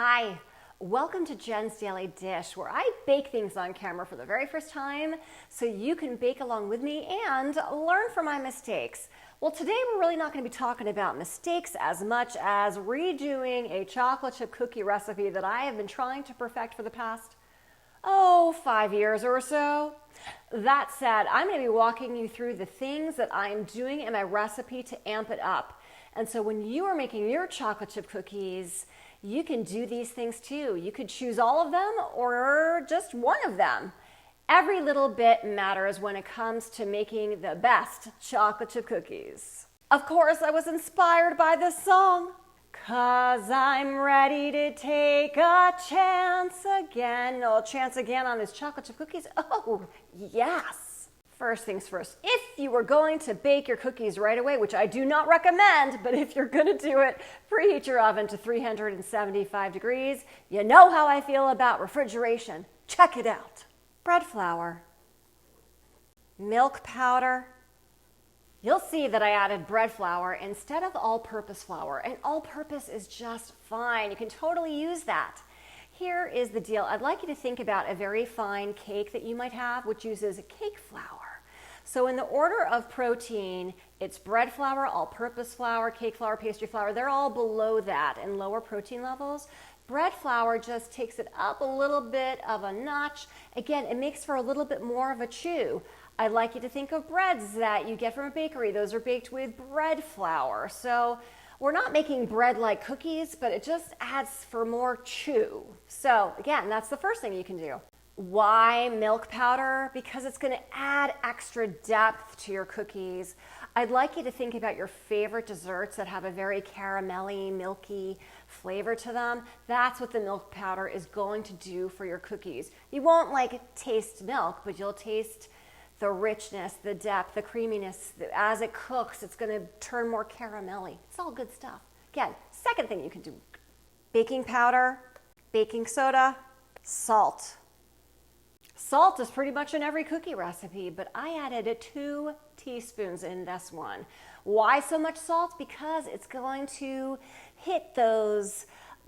Hi, welcome to Jen's Daily Dish, where I bake things on camera for the very first time so you can bake along with me and learn from my mistakes. Well, today we're really not going to be talking about mistakes as much as redoing a chocolate chip cookie recipe that I have been trying to perfect for the past 5 years or so. That said, I'm going to be walking you through the things that I'm doing in my recipe to amp it up. And so when you are making your chocolate chip cookies, you can do these things too. You could choose all of them or just one of them. Every little bit matters when it comes to making the best chocolate chip cookies. Of course, I was inspired by this song. 'Cause I'm ready to take a chance again. Oh, chance again on these chocolate chip cookies? Oh, yes. First things first, if you were going to bake your cookies right away, which I do not recommend, but if you're gonna do it, preheat your oven to 375 degrees. You know how I feel about refrigeration. Check it out. Bread flour, milk powder. You'll see that I added bread flour instead of all-purpose flour, and all-purpose is just fine. You can totally use that. Here is the deal. I'd like you to think about a very fine cake that you might have, which uses cake flour. So in the order of protein, it's bread flour, all-purpose flour, cake flour, pastry flour. They're all below that in lower protein levels. Bread flour just takes it up a little bit of a notch. Again, it makes for a little bit more of a chew. I'd like you to think of breads that you get from a bakery. Those are baked with bread flour. So we're not making bread like cookies, but it just adds for more chew. So again, that's the first thing you can do. Why milk powder? Because it's going to add extra depth to your cookies. I'd like you to think about your favorite desserts that have a very caramelly, milky flavor to them. That's what the milk powder is going to do for your cookies. You won't taste milk, but you'll taste the richness, the depth, the creaminess. As it cooks, it's going to turn more caramelly. It's all good stuff. Again, second thing you can do, baking powder, baking soda, salt. Salt is pretty much in every cookie recipe, but I added 2 teaspoons in this one. Why so much salt? Because it's going to hit those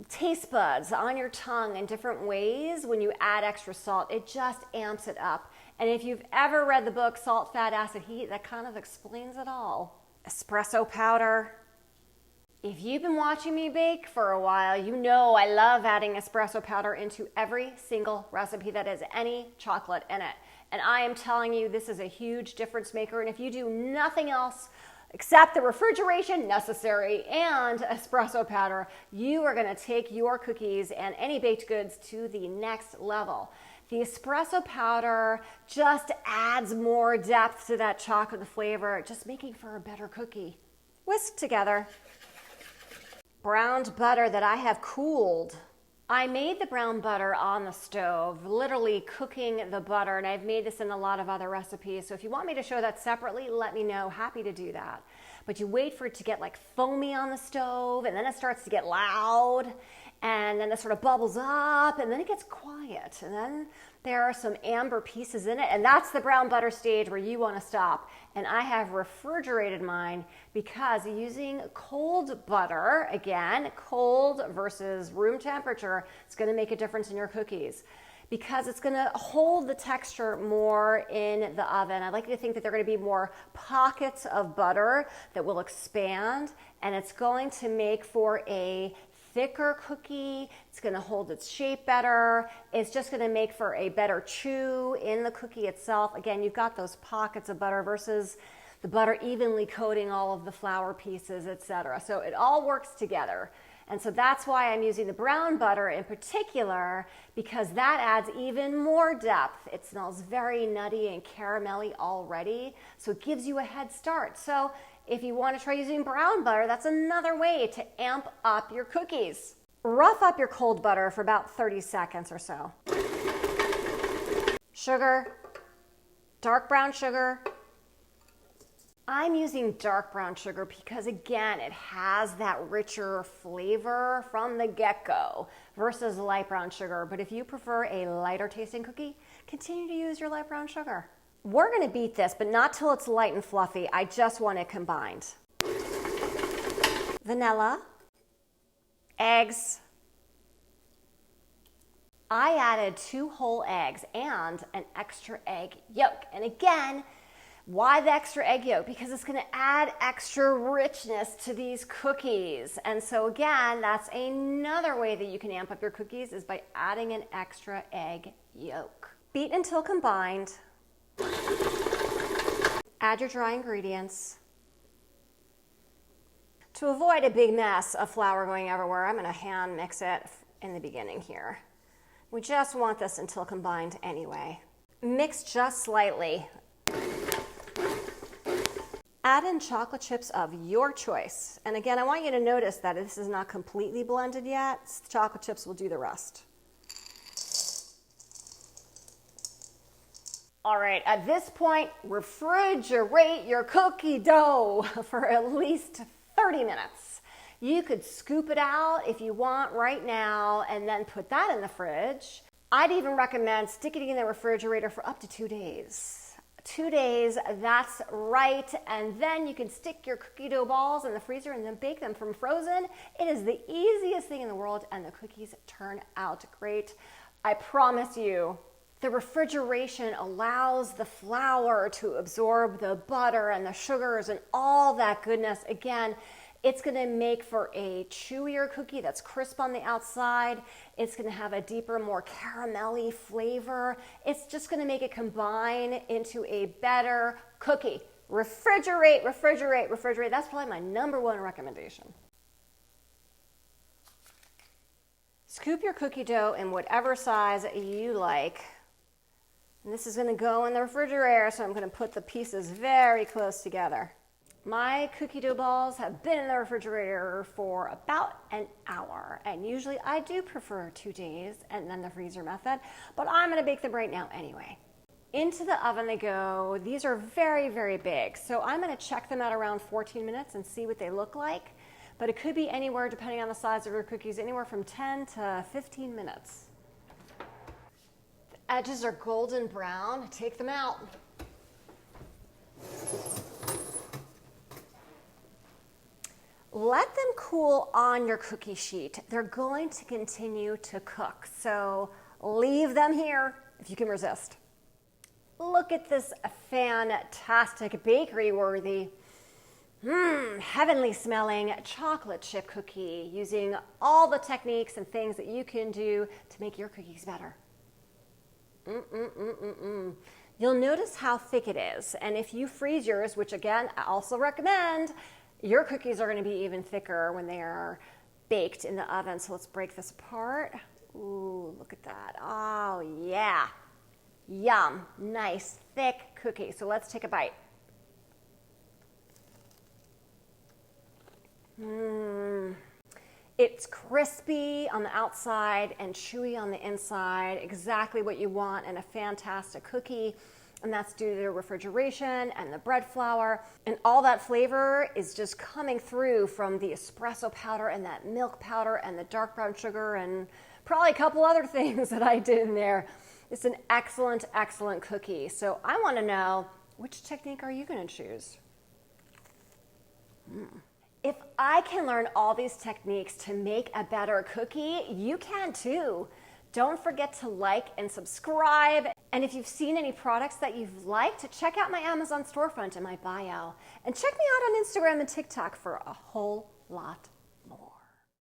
taste buds on your tongue in different ways. When you add extra salt, it just amps it up. And if you've ever read the book Salt, Fat, Acid, Heat, that kind of explains it all. Espresso powder. If you've been watching me bake for a while, you know I love adding espresso powder into every single recipe that has any chocolate in it. And I am telling you, this is a huge difference maker. And if you do nothing else except the refrigeration necessary and espresso powder, you are going to take your cookies and any baked goods to the next level. The espresso powder just adds more depth to that chocolate flavor, just making for a better cookie. Whisk together. Browned butter that I have cooled. I made the brown butter on the stove, literally cooking the butter, and I've made this in a lot of other recipes. So if you want me to show that separately, let me know. Happy to do that. But you wait for it to get foamy on the stove, and then it starts to get loud, and then it sort of bubbles up, and then it gets quiet, and then there are some amber pieces in it, and that's the brown butter stage where you want to stop. And I have refrigerated mine because using cold butter, again, cold versus room temperature, it's going to make a difference in your cookies because it's going to hold the texture more in the oven. I like you to think that there are going to be more pockets of butter that will expand, and it's going to make for a thicker cookie. It's going to hold its shape better. It's just going to make for a better chew in the cookie itself. Again, you've got those pockets of butter versus the butter evenly coating all of the flour pieces, etc. So it all works together. And so that's why I'm using the brown butter in particular, because that adds even more depth. It smells very nutty and caramelly already, so it gives you a head start. So if you want to try using brown butter, that's another way to amp up your cookies. Rough up your cold butter for about 30 seconds or so. Sugar, dark brown sugar. I'm using dark brown sugar because, again, it has that richer flavor from the get-go versus light brown sugar. But if you prefer a lighter tasting cookie, continue to use your light brown sugar. We're going to beat this, but not till it's light and fluffy. I just want it combined. Vanilla, eggs, I added 2 whole eggs and an extra egg yolk. And again, why the extra egg yolk? Because it's going to add extra richness to these cookies. And so again, that's another way that you can amp up your cookies is by adding an extra egg yolk. Beat until combined. Add your dry ingredients. To avoid a big mess of flour going everywhere, I'm going to hand mix it in the beginning here. We just want this until combined anyway. Mix just slightly. Add in chocolate chips of your choice. And again, I want you to notice that this is not completely blended yet. Chocolate chips will do the rest. All right, at this point, refrigerate your cookie dough for at least 30 minutes. You could scoop it out if you want right now and then put that in the fridge. I'd even recommend sticking it in the refrigerator for up to 2 days. 2 days, that's right. And then you can stick your cookie dough balls in the freezer and then bake them from frozen. It is the easiest thing in the world and the cookies turn out great. I promise you. The refrigeration allows the flour to absorb the butter and the sugars and all that goodness. Again, it's going to make for a chewier cookie that's crisp on the outside. It's going to have a deeper, more caramelly flavor. It's just going to make it combine into a better cookie. Refrigerate, refrigerate, refrigerate. That's probably my #1 recommendation. Scoop your cookie dough in whatever size you like. And this is going to go in the refrigerator, so I'm going to put the pieces very close together. My cookie dough balls have been in the refrigerator for about an hour, and usually I do prefer 2 days and then the freezer method, but I'm going to bake them right now anyway. Into the oven they go. These are very, very big, so I'm going to check them at around 14 minutes and see what they look like, but it could be anywhere, depending on the size of your cookies, anywhere from 10 to 15 minutes. The edges are golden brown. Take them out. Let them cool on your cookie sheet. They're going to continue to cook, so leave them here if you can resist. Look at this fantastic bakery-worthy, heavenly smelling chocolate chip cookie using all the techniques and things that you can do to make your cookies better. You'll notice how thick it is, and if you freeze yours, which again I also recommend, your cookies are going to be even thicker when they are baked in the oven. So let's break this apart. Ooh, look at that. Oh, yeah. Yum. Nice, thick cookie. So let's take a bite. It's crispy on the outside and chewy on the inside. Exactly what you want in a fantastic cookie. And that's due to the refrigeration and the bread flour. And all that flavor is just coming through from the espresso powder and that milk powder and the dark brown sugar and probably a couple other things that I did in there. It's an excellent, excellent cookie. So I want to know, which technique are you going to choose? If I can learn all these techniques to make a better cookie, you can too. Don't forget to like and subscribe. And if you've seen any products that you've liked, check out my Amazon storefront in my bio. And check me out on Instagram and TikTok for a whole lot